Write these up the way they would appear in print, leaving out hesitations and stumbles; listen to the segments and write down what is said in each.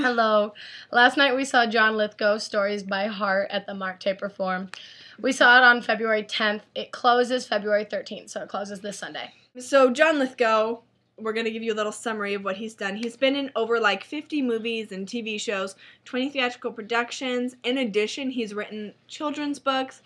Hello. Last night we saw John Lithgow, Stories by Heart, at the Mark Taper Forum. We saw it on February 10th. It closes February 13th, so it closes this Sunday. So John Lithgow, we're going to give you a little summary of what he's done. He's been in over like 50 movies and TV shows, 20 theatrical productions. In addition, he's written children's books,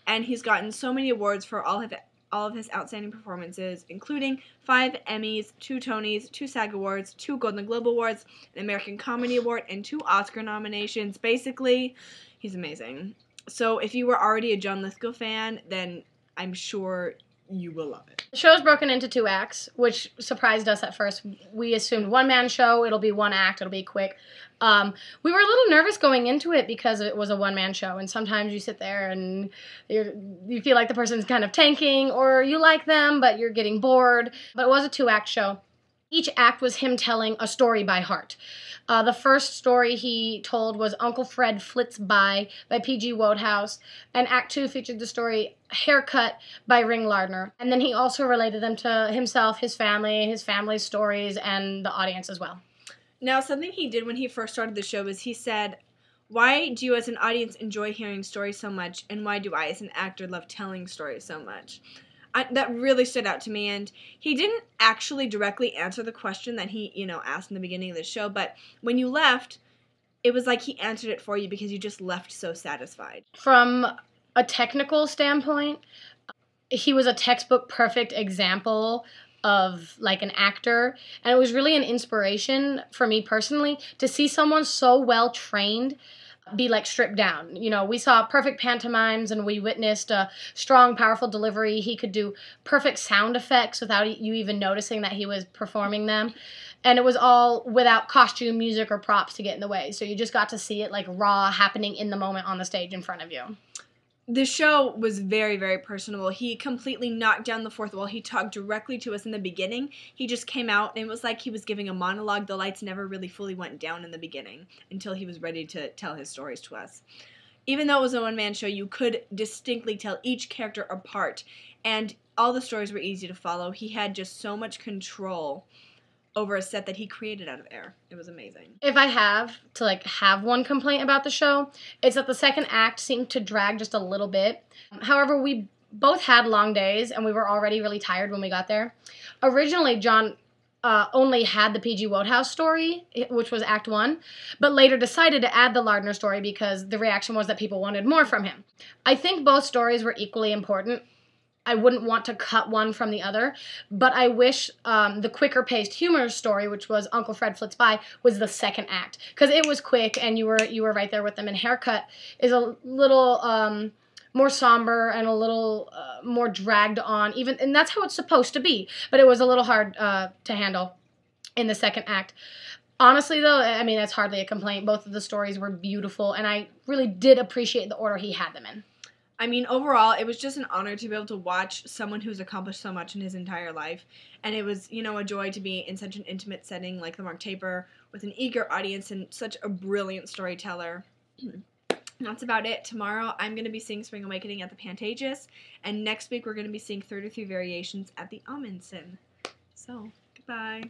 and he's gotten so many awards for all of his outstanding performances, including 5 Emmys, 2 Tonys, 2 SAG Awards, 2 Golden Globe Awards, an American Comedy Award, and 2 Oscar nominations. Basically, he's amazing. So if you were already a John Lithgow fan, then I'm sure you will love it. The show's broken into 2 acts, which surprised us at first. We assumed one-man show, it'll be 1 act, it'll be quick. We were a little nervous going into it because it was a one-man show, and sometimes you sit there and you feel like the person's kind of tanking, or you like them, but you're getting bored. But it was a 2-act show. Each act was him telling a story by heart. The first story he told was Uncle Fred Flits By P.G. Wodehouse, and Act 2 featured the story Haircut by Ring Lardner. And then he also related them to himself, his family's stories, and the audience as well. Now, something he did when he first started the show is he said, "Why do you as an audience enjoy hearing stories so much, and why do I as an actor love telling stories so much?" That really stood out to me, and he didn't actually directly answer the question that he, asked in the beginning of the show, but when you left, it was like he answered it for you because you just left so satisfied. From a technical standpoint, he was a textbook perfect example of like an actor, and it was really an inspiration for me personally to see someone so well trained be like stripped down. We saw perfect pantomimes, and we witnessed a strong, powerful delivery. He could do perfect sound effects without you even noticing that he was performing them. And it was all without costume, music, or props to get in the way. So you just got to see it like raw, happening in the moment on the stage in front of you. The show was very, very personable. He completely knocked down the fourth wall. He talked directly to us in the beginning. He just came out, and it was like he was giving a monologue. The lights never really fully went down in the beginning until he was ready to tell his stories to us. Even though it was a one-man show, you could distinctly tell each character apart, and all the stories were easy to follow. He had just so much control over a set that he created out of air. It was amazing. If I have to have one complaint about the show, it's that the second act seemed to drag just a little bit. However, we both had long days, and we were already really tired when we got there. Originally, John only had the P.G. Wodehouse story, which was Act 1, but later decided to add the Lardner story because the reaction was that people wanted more from him. I think both stories were equally important. I wouldn't want to cut one from the other, but I wish the quicker-paced humor story, which was Uncle Fred Flits By, was the second act, because it was quick and you were right there with them. And Haircut is a little more somber and a little more dragged on, and that's how it's supposed to be. But it was a little hard to handle in the second act. Honestly, though, I mean, that's hardly a complaint. Both of the stories were beautiful, and I really did appreciate the order he had them in. I mean, overall, it was just an honor to be able to watch someone who's accomplished so much in his entire life. And it was, a joy to be in such an intimate setting like the Mark Taper with an eager audience and such a brilliant storyteller. That's about it. Tomorrow, I'm going to be seeing Spring Awakening at the Pantages. And next week, we're going to be seeing 33 Variations at the Ahmanson. So, goodbye.